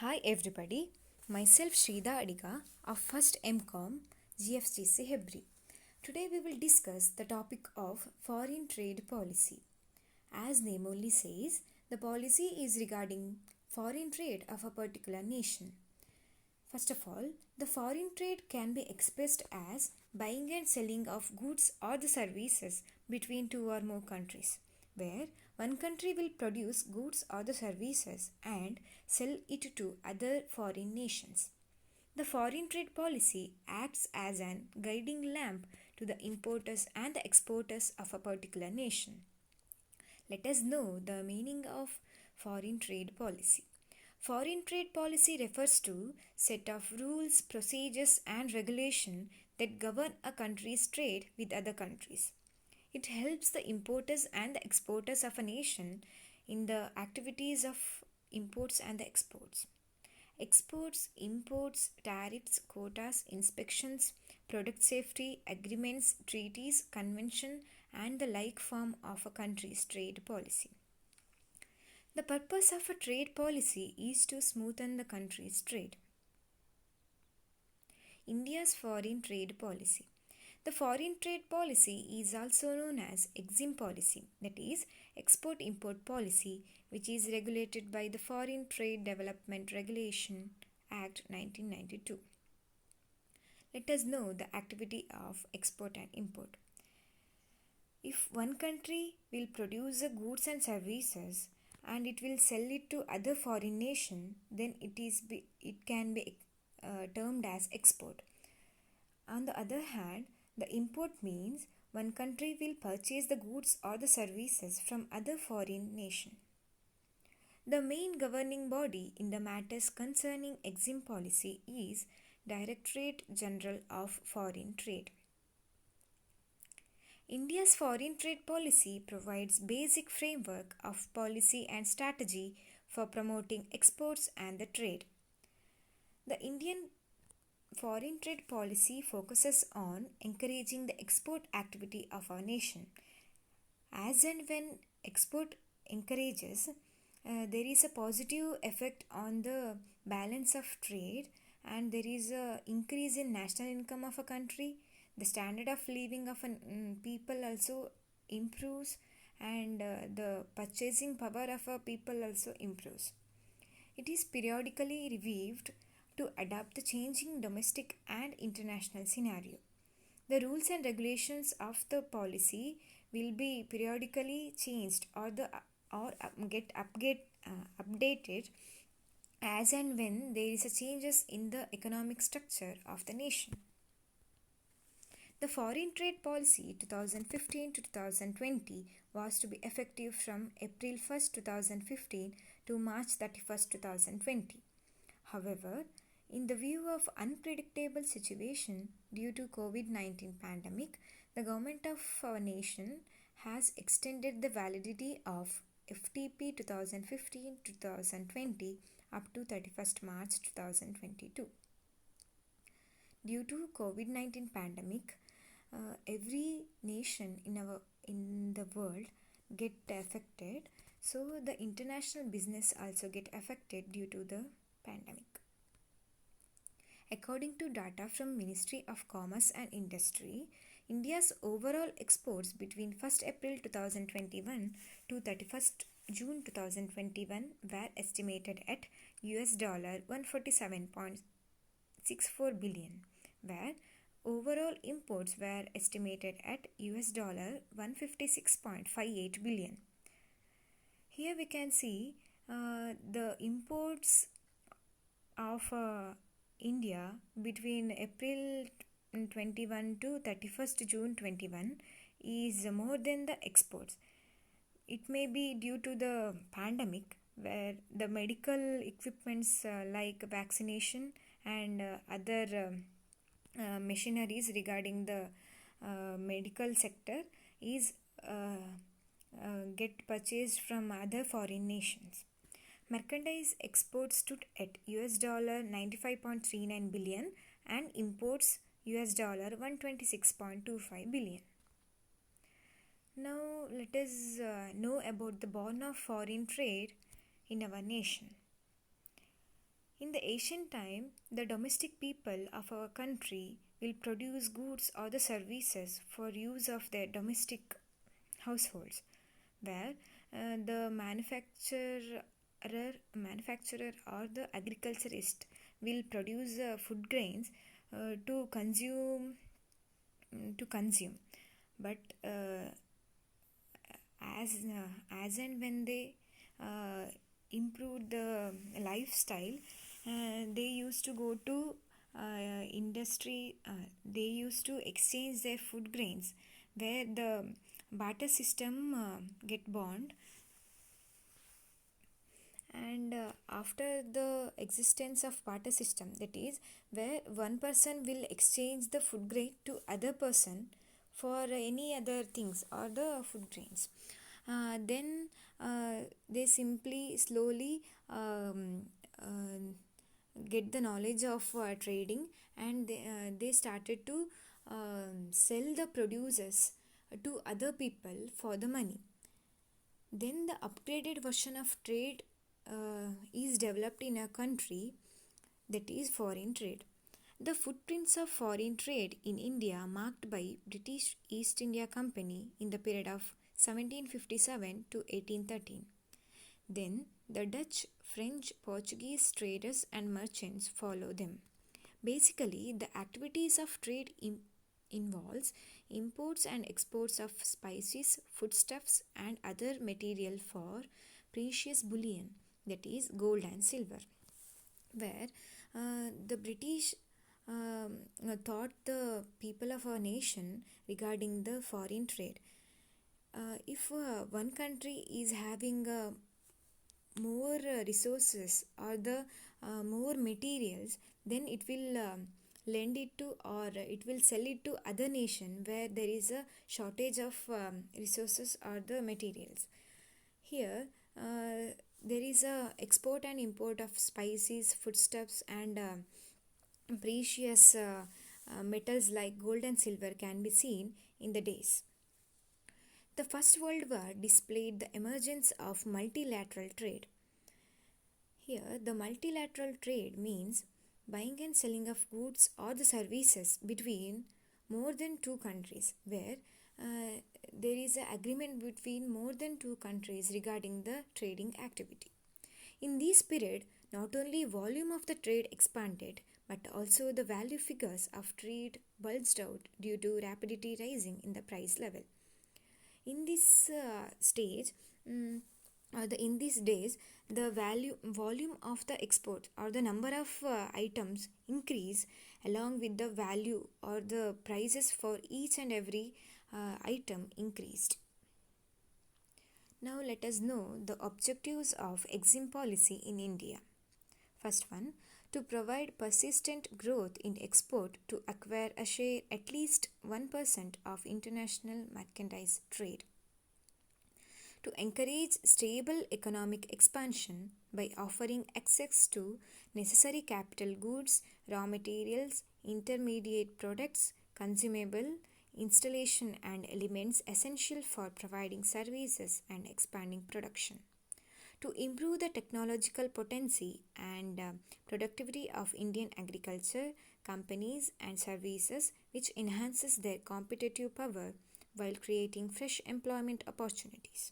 Hi everybody, myself Shrida Adiga of first MCom GFCC Hebri. Today we will discuss the topic of foreign trade policy. As name only says, the policy is regarding foreign trade of a particular nation. First of all, the foreign trade can be expressed as buying and selling of goods or the services between two or more countries, where one country will produce goods or the services and sell it to other foreign nations. The foreign trade policy acts as an guiding lamp to the importers and the exporters of a particular nation. Let us know the meaning of foreign trade policy. Foreign trade policy refers to set of rules, procedures and regulation that govern a country's trade with other countries. It helps the importers and the exporters of a nation in the activities of imports and the exports. Exports, imports, tariffs, quotas, inspections, product safety, agreements, treaties, convention, and the like form of a country's trade policy. The purpose of a trade policy is to smoothen the country's trade. India's foreign trade policy. The foreign trade policy is also known as Exim policy, that is, export import policy, which is regulated by the Foreign Trade Development Regulation Act 1992. Let us know the activity of export and import. If one country will produce the goods and services and it will sell it to other foreign nation, then it can be termed as export. On the other hand, the import means one country will purchase the goods or the services from other foreign nation. The main governing body in the matters concerning Exim policy is Directorate General of Foreign Trade. India's foreign trade policy provides basic framework of policy and strategy for promoting exports and the trade. The Indian foreign trade policy focuses on encouraging the export activity of our nation. As and when export encourages, there is a positive effect on the balance of trade and there is a increase in national income of a country. The standard of living of people also improves and the purchasing power of a people also improves. It is periodically reviewed to adapt the changing domestic and international scenario. The rules and regulations of the policy will be periodically changed or get updated as and when there is a changes in the economic structure of the nation. The foreign trade policy 2015 to 2020 was to be effective from April 1st, 2015 to March 31st, 2020. However, in the view of unpredictable situation due to COVID-19 pandemic, the government of our nation has extended the validity of FTP 2015 to 2020 up to 31st March 2022. Due to COVID-19 pandemic, every nation in the world get affected, so the international business also get affected due to the pandemic. According to data from Ministry of Commerce and Industry, India's overall exports between 1st April 2021 to 31st June 2021 were estimated at $147.64 billion, where overall imports were estimated at $156.58 billion. Here we can see the imports of India between April 21 to 31st June 21 is more than the exports. It may be due to the pandemic where the medical equipments like vaccination and other machineries regarding the medical sector is get purchased from other foreign nations. Merchandise exports stood at $95.39 billion and imports $126.25 billion. Now let us know about the born of foreign trade in our nation. In the ancient time, the domestic people of our country will produce goods or the services for use of their domestic households, where the manufacturer or the agriculturist will produce food grains to consume. But as and when they uh, improved the lifestyle, they used to go to industry. They used to exchange their food grains, where the barter system get bond. And after the existence of barter system, that is where one person will exchange the food grain to other person for any other things or the food grains, then they simply slowly get the knowledge of trading, and they started to sell the producers to other people for the money. Then the upgraded version of trade is developed in a country, that is foreign trade. The footprints of foreign trade in India marked by British East India Company in the period of 1757 to 1813. Then the Dutch, French, Portuguese traders and merchants follow them. Basically, the activities of trade involves imports and exports of spices, foodstuffs and other material for precious bullion, that is gold and silver, where the British taught the people of our nation regarding the foreign trade. If one country is having more resources or the more materials, then it will lend it to, or it will sell it to other nation where there is a shortage of resources or the materials. Here there is a export and import of spices, foodstuffs and precious metals like gold and silver can be seen in the days. The First World War displayed the emergence of multilateral trade. Here, the multilateral trade means buying and selling of goods or the services between more than two countries, where there is an agreement between more than two countries regarding the trading activity. In this period, not only volume of the trade expanded, but also the value figures of trade bulged out due to rapidity rising in the price level. In this stage, in these days, the volume of the export or the number of items increase along with the value or the prices for each and every item increased. Now let us know the objectives of Exim policy in India. First one, to provide persistent growth in export to acquire a share at least 1% of international merchandise trade. To encourage stable economic expansion by offering access to necessary capital goods, raw materials, intermediate products, consumable, installation and elements essential for providing services and expanding production. To improve the technological potency and productivity of Indian agriculture, companies and services, which enhances their competitive power while creating fresh employment opportunities.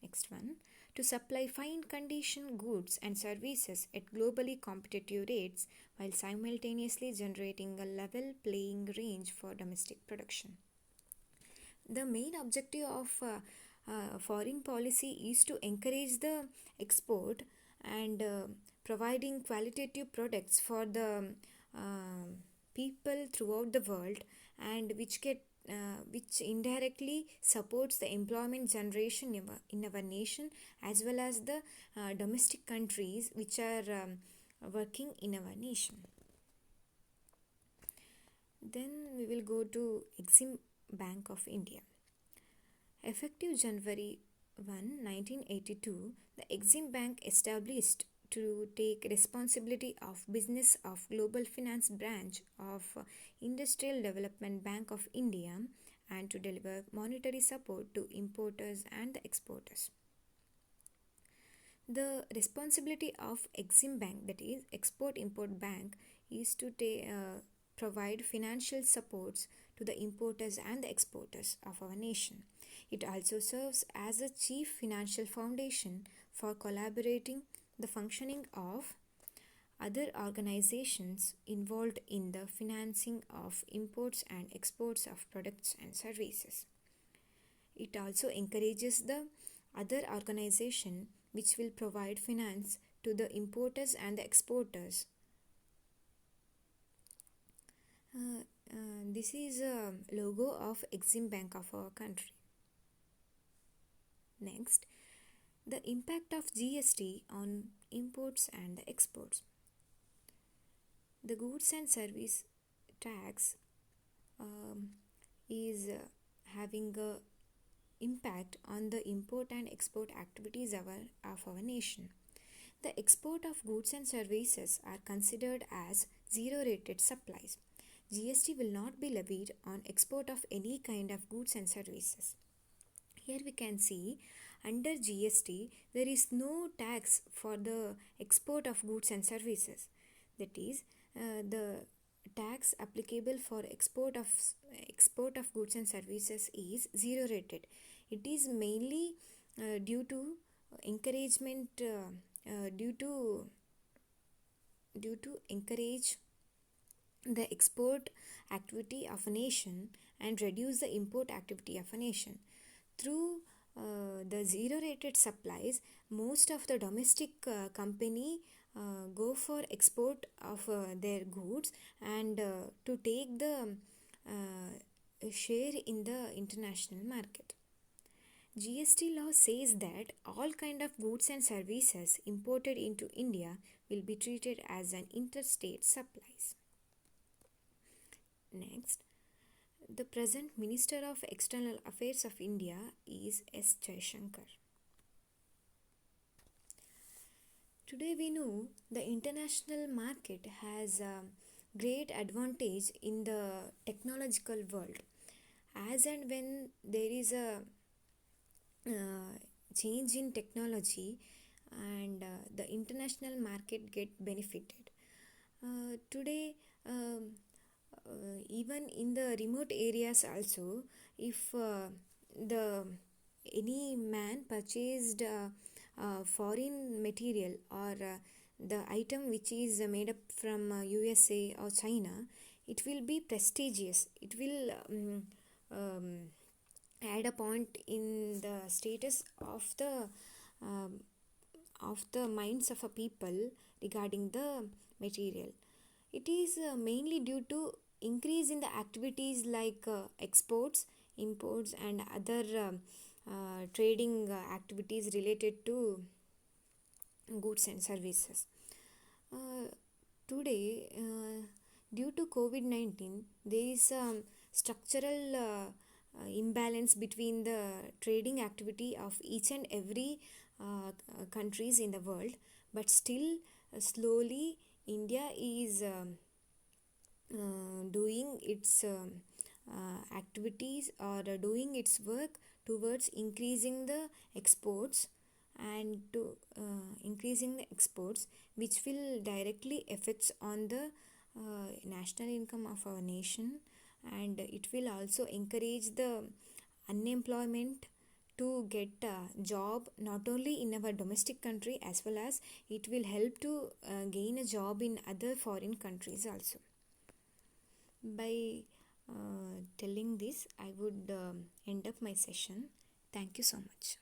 Next one, to supply fine condition goods and services at globally competitive rates while simultaneously generating a level playing range for domestic production. The main objective of foreign policy is to encourage the export and providing qualitative products for the people throughout the world, and which indirectly supports the employment generation in our nation, as well as the domestic countries which are working in our nation. Then we will go to Exim Bank of India. Effective January 1, 1982, the Exim Bank established to take responsibility of business of Global Finance Branch of Industrial Development Bank of India and to deliver monetary support to importers and the exporters. The responsibility of Exim Bank, that is Export Import Bank, is to provide financial supports to the importers and the exporters of our nation. It also serves as a chief financial foundation for collaborating the functioning of other organizations involved in the financing of imports and exports of products and services. It also encourages the other organization which will provide finance to the importers and the exporters. This is a logo of Exim Bank of our country. Next, the impact of GST on imports and the exports. The goods and service tax is having a impact on the import and export activities of our nation. The export of goods and services are considered as zero rated supplies. GST will not be levied on export of any kind of goods and services. Here we can see under GST there is no tax for the export of goods and services. That is, the tax applicable for export of goods and services is zero rated. It is mainly due to encouragement due to encourage the export activity of a nation and reduce the import activity of a nation. Through the zero rated supplies, most of the domestic company go for export of their goods and to take the share in the international market. GST law says that all kind of goods and services imported into India will be treated as an interstate supplies. Next, the present Minister of External Affairs of India is S. Jaishankar. Today we know the international market has a great advantage in the technological world. As and when there is a change in technology and the international market get benefited. Today even in the remote areas also, if the any man purchased foreign material or the item which is made up from USA or China, it will be prestigious. It will add a point in the status of the minds of a people regarding the material. It is mainly due to increase in the activities like exports, imports and other trading activities related to goods and services. Today, due to COVID-19, there is a structural imbalance between the trading activity of each and every countries in the world, but still slowly India is doing its activities or doing its work towards increasing the exports and to increasing the exports, which will directly affects on the national income of our nation, and it will also encourage the unemployment to get a job not only in our domestic country, as well as it will help to gain a job in other foreign countries also. By telling this, I would end up my session. Thank you so much.